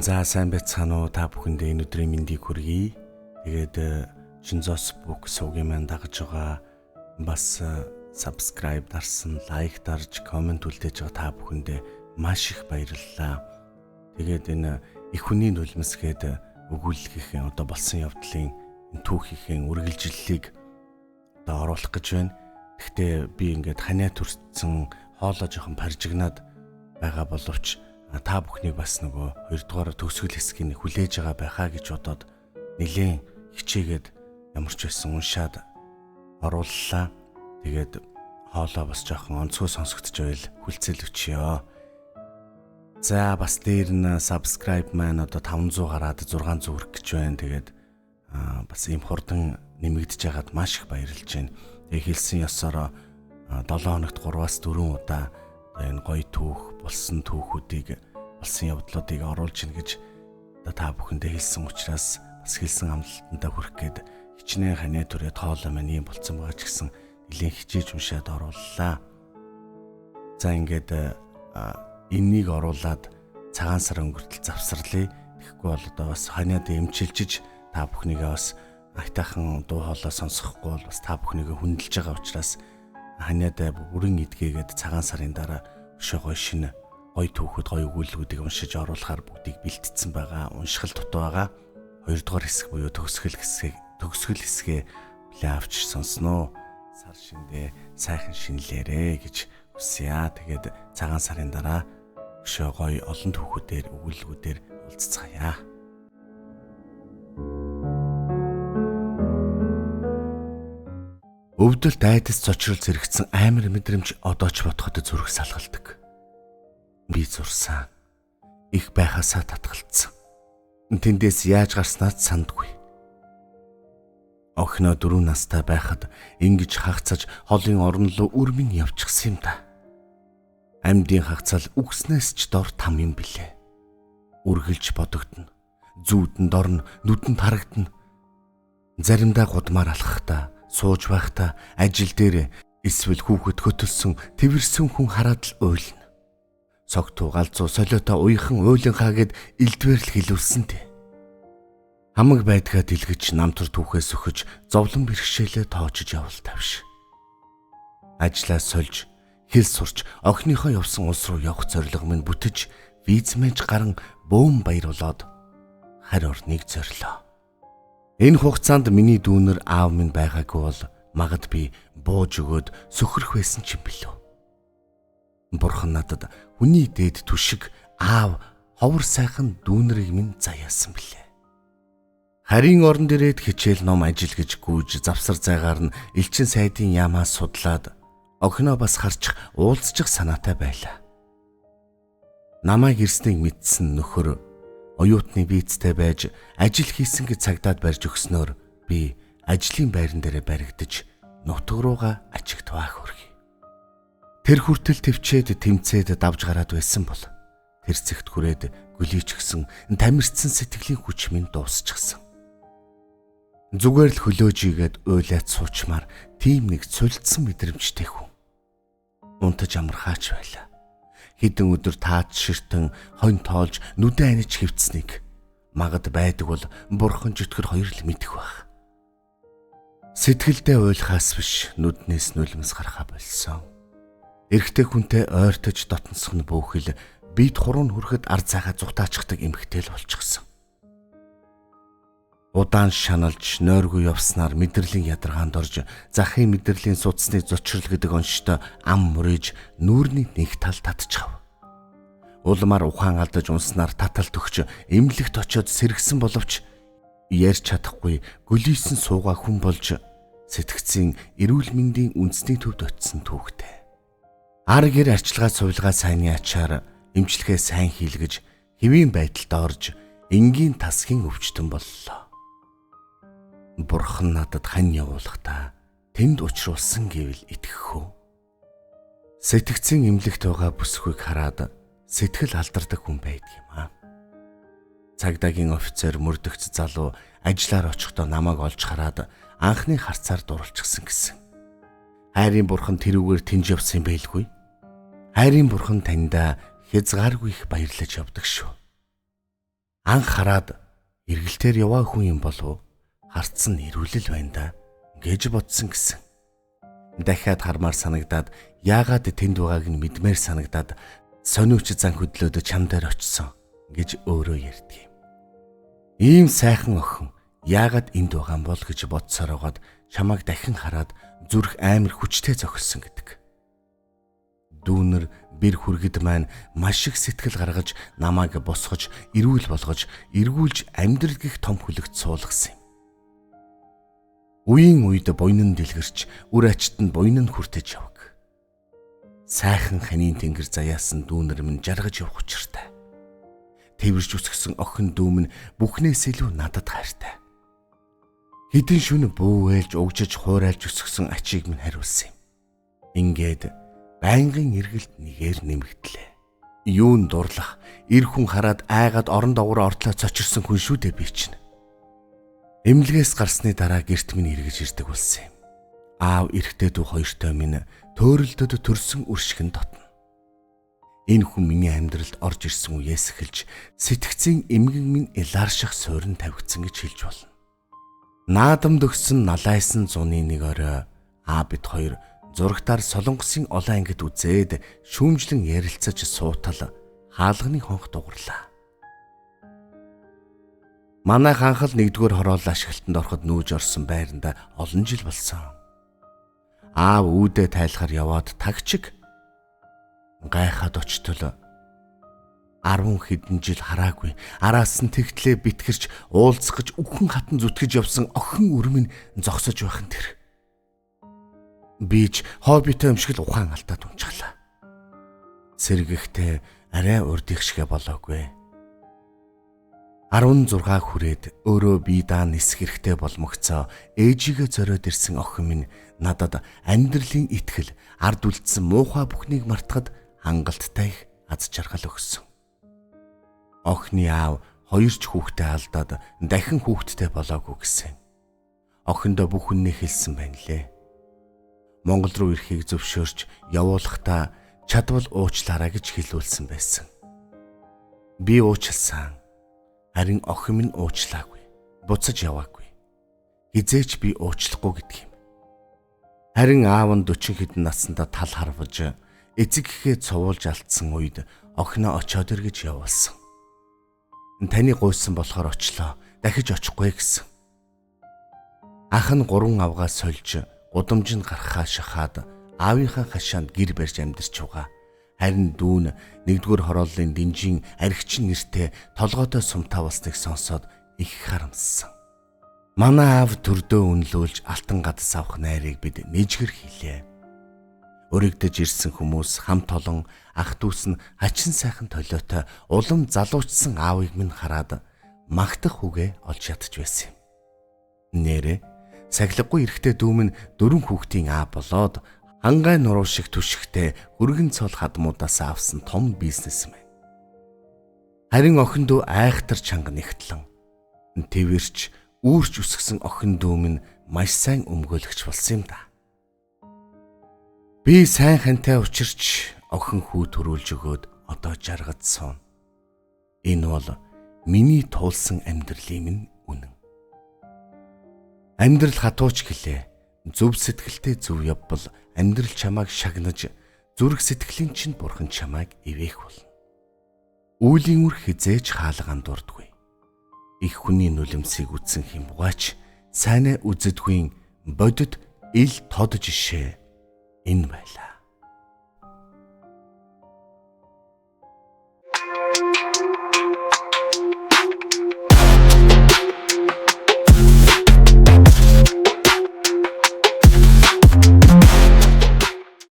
За сайн байцгаана уу, та бүхэндээ энэ өдрийн мэндийг хүргэе. Тэгээд Шинзос бук суугийн маань дагаж байгаа бас subscribe дарсан, лайк дарж, комент үлдээж байгаа та бүхэндээ маш их баярлалаа. Тэгээд энэ их хүний нулимс гээд өгүүллэхийн одоо болсон явдлын түүхийн үргэлжлэлийг одоо оруулах гэж байна. Гэхдээ би ингээд ханиа төрсөн хоолоо жоохон паржигнаад байгаа боловч та бүхнийг бас нөгөө хоёрдугаар төгсгөл хэсгийг хүлээж байгаа байхаа гэж бодоод нэлээд хичээгээд ямар ч байсан уншаад орууллаа. Тэгээд хоолоо бас жоохон онцгой сонсогдож байл хүлцэл өчьё. За бас дээр нь subscribe маань одоо 500 гараад 600 хүрэх гэж байна. Тэгээд бас ийм хурдан нэмэгдэж байгаад маш их баярлж байна. Тэгээд хэлсэн ёсоор 7 хоногт 3-4 удаа энэ гоё түүх болсон түүхүүдийг болсон явдлуудыг оруулж ийн гэж та бүхэндээ хэлсэн учраас бас хэлсэн амлалтандаа хүрэх гээд хичнээн ханиа түрээ тоолоо маань юм болцсон байгаа ч гэсэн нэлээд хичээж уншаад орууллаа. За ингээд энэнийг оруулаад цагаан сар өнгөртөл завсарлаа. Тэгэхгүй бол одоо бас ханиад эмчилжиж та бүхнийгээ бас айтайхан дуу хоолой сонсохгүй бол бас та бүхнийгээ хүндэлж байгаа учраас ханиад бүрэн идгээгээд цагаан сарын дараа өшөө гоё шинэ гоё түүхүүд, гоё өгүүлбэрүүдийг уншиж оруулахаар бүгдийг бэлтцсэн байгаа. Уншихал дутуу байгаа. Хоёрдугаар хэсэг буюу төгсгөл хэсгээ хүлээн авч сонсноо. Сар шиндээ сайхан шинэлээрэ гэж хүсье. Тэгээд цагаан сарын дараа өшөө гоё олон түүхүүдээр, өгүүлбэрүүдээр уулзцгаая. Өвдөлт айдас цочрол зэрэгцэн амар мэдрэмж одоо ч бодоход зүрх салгалдаг. Би зурсан. Их байхасаа татгалцсан. Тэндээс яаж гарснаас сандгүй. Охиноо 4 настай байхад ингэж хагцаж холын орон руу үрмэн явчихсан юм да. Амьдын хагцал үгснээс ч дор там юм билээ. Үргэлж бодогдно. Зүүдэн дорн, нүдэнд харагдана. Заримдаа гудмаар алхахдаа, сууж байхдаа ажил дээр эсвэл хүүхэд хөтөлсөн тэрсэн хүн хараад л уйлна. Цогтуу галзуу солиотой уйхан уйлынхаа гэд элдвэрл хэлүүлсэн дээ. Хамаг байдгаа дэлгэж намтар түүхээс өхөж зовлон бэрхшээлээ тоочж явал тавш. Ажлаа сольж, хэл сурч охиныхоо явсан улс руу явах зорилго минь бүтэж виз мэж гарan бөөм баяруулад харь орныг зорилоо. Энэ хугацаанд миний дүүнер аав минь байгаагүй бол магад би бууж өгөөд сөхрөх байсан ч юм билүү. Бурхан надад хүний дээд түшиг аав ховор сайхан дүүнэрийг минь заяасан билээ. Харийн орон дээрээд хичээл ном ажил гэж гүйж завсар зайгаар нь элчин сайдын яамаас судлаад охиноо бас харчих уулзчих санаатай байлаа. Намайг ирснийг мэдсэн нөхөр оюутны визтэй байж ажил хийсэн гэж цагдаад барьж өгснөөр би ажлын байран дээрээ баригдаж нутаг руугаа ажигт баах хүргэе. Тэр хүртэл төвчээд тэмцээд давж гараад байсан бол тэр зэгт хүрээд гүлийчгсэн тамирцсан сэтгэлийн хүч минь дуусчихсан. Зүгээр л хөлөөжигээд уйлаад суучмаар тийм нэг цулцсан мэдрэмжтэй хүн. Унтаж амархаач байлаа. Хэдэн өдөр таач ширтэн хонь тоолж нүдэн аниж хөвцснийг магад байдаг бол бурхан жөтгөр хоёр л мэдэх байх. Сэтгэлдээ уйлахаас биш нүднээс нулимс гарахаа болсон. Эрэгтэй хүнтэй ойртож дотносох нь бөөхөл бит хуруу хүрэхэд ар цайхаа зүгтаачдаг эмхтэй л болчихсон. Удаан шаналж нойргүй явснаар мэдрэлийн ядаргаанд орж захын мэдрэлийн судасны зочрол гэдэг онштой ам мөрөж нүүрний нэг тал татчихав. Улмаар ухаан алдаж унснаар таталт өгч эмнэлэгт очиод сэргсэн боловч ярьж чадахгүй гөлийсэн суугаа хүн болж сэтгцийн эрүүл мэндийн үндэсний төвд очисон түүхтэй. Ар гэр арчилгаа сувилгаа сайнны ачаар эмчилгээ сайн хийлгэж хэвийн байдалд орж энгийн тасгийн өвчтөн боллоо. Бурхан надад хань явуулахдаа тэнд учруулсан гэвэл итгэхүү. Сэтгцийн эмнэлэгт байгаа бүсгүйг хараад сэтгэл алдардаг хүн байдаг юм аа. Цагдаагийн офицер мөрдөгч залуу ажиллаар очихдоо намайг олж хараад анхны харцаар дурлчихсан гэсэн. Хайрын бурхан тэрүүгээр тэнж явсан юм байлгүй. Хайрын бурхан таньда хязгааргүй их баярлаж явдаг шүү. Анх хараад эргэлтээр яваа хүн юм болов харцсан нэрвэлэл байна да гэж бодсон гэсэн. Дахиад хармаар санагдаад яагаад тэнд байгааг нь мэдмээр санагдаад сониуч зан хөдлөөд чам дээр очсон гэж өөрөө ярьдаг юм. Ийм сайхан охин яагаад энд байгаа юм бол гэж бодсоор байгаад чамайг дахин хараад зүрх амар хүчтэй зохилсон гэдэг. Дүүнэр бэр хүргэд маань маш их сэтгэл гаргаж намайг босгож, эрүүл болгож, эргүүлж амьдрал гих том хүлэгт суулгасан юм. Үеийн үед буйнан дэлгэрч, үр ачт нь буйнан хүртэж явг. Сайхан ханийн тэнгэр заяасан дүүнэр минь жаргаж явах учиртай. Тэвэрж үсгсэн охин дүүм нь бүхнээс илүү надад хайртай. Хэдэн шөнө бүүвэлж, угжиж, хуурайлж өсгсөн ачийг минь хариулсан юм. Ингээд байнгын эргэлт нэгээр нэмэгдлээ. Юун дурлах, эр хүн хараад айгаад орон доогуур ортлоо цочирсон хүн шүү дээ би чинь. Эмнэлгээс гарсны дараа гэрт минь эргэж ирдэг болсон юм. Аав эрэгтэй дүү хоёртой минь төөрөлдөд төрсөн үршигэн дотно. Энэ хүн миний амьдралд орж ирсэн үеэс эхэлж сэтгцийн эмгэн минь эларших суурин тавигдсан гэж хэлж болно. Наадамд өгсөн налайсан зуны нэг орой аав бид хоёр зурагтаар Солонгосын олон ангид үзээд шүүмжлэн ярилцаж суутал хаалганы хонх дугарлаа. Манай ханхал 1-р хороолол ашиглалтанд ороход нүүж орсон байранда олон жил болсон. Аав үүдээ тайлахаар яваад тагчиг гайхаад очтол 10 хэдэн жил хараагүй араас нь тэгтлээ битгэрч уулзах гэж үхэн хатан зүтгэж явсан охин өрмөн зогсож байх нь тэр. Бич хоббитой юм шиг л ухаан алдаад унчглаа. Сэргэхдээ арай урд их шигэ болоогүй. 16 хүрээд өөрөө бие даа нисэх хэрэгтэй болмогцоо ээжигээ зориод ирсэн охин минь надад амьдралын итгэл, ард үлдсэн муухай бүхнийг мартахад хангалттай их аз жаргал өгсөн. Охины аав 2 ч хүүхдээ алдаад дахин хүүхдтэй болоогүй гэсэн. Охиндоо бүх үннийг хэлсэн байна лээ. Монгол руу ирэхийг зөвшөөрч явуулахдаа чадвал уучлаарай гэж хэлүүлсэн байсан. Би уучлсан. Харин охин минь уучлаагүй. Буцаж яваагүй. Хизээч би уучлахгүй гэдэг юм. Харин аав нь 40 хэдэн наснда тал харваж эцэг гэхээ цовуулж алдсан үед охиноо очоод иргэж явуулсан. Таны гуйсан болохоор очлоо. Дахиж очихгүй гэсэн. Ах нь 3 авгаа сольж гудамж нь гарахаа шахаад аавынхаа хашаанд гэр барьж амьдарч байгаа. Харин дүүн 1-р хорооллын динжин архичин нэртэй толгойтой сумтаа болсныг сонсоод их харамссан. Манай аав төрдөө үнэлүүлж алтан гадас авах найрыг бид нэжгэр хийлээ. Өргөдөж ирсэн хүмүүс хамт олон ах дүүс нь хачин сайхан толиотой улам залуучсан аавыг минь хараад магтах үгээ олж ядч байсан юм. Нэрэ сахилгагүй эрэгтэй дүү минь 4 хүүхдийн аав болоод хангай нуруу шиг түшигтэй хөргөн цол хадмуудаас авсан том бизнесмен. Харин охин дүү айхтар чанга нэгтлэн твэрч үүрч үсгсэн охин дүү минь маш сайн өмгөөлөгч болсон юм да. Би сайн хантай учирч охин хүү төрүүлж өгөөд одоо жаргад суун. Энэ бол миний туулсан амьдралын минь үнэн. Амьдрал хатууч гэлээ. Зөв сэтгэлтэй зөв явбал амьдрал чамайг шагнаж, зүрх сэтгэлийн чинь бурхан чамайг ивээх болно. Үүлийн үр хизээж хаалган дурдгүй. Их хүний нүлэмсийг үтсэн хэмгаач сайнаа үзэдгүй бодит ил тод жишээ энэ байлаа.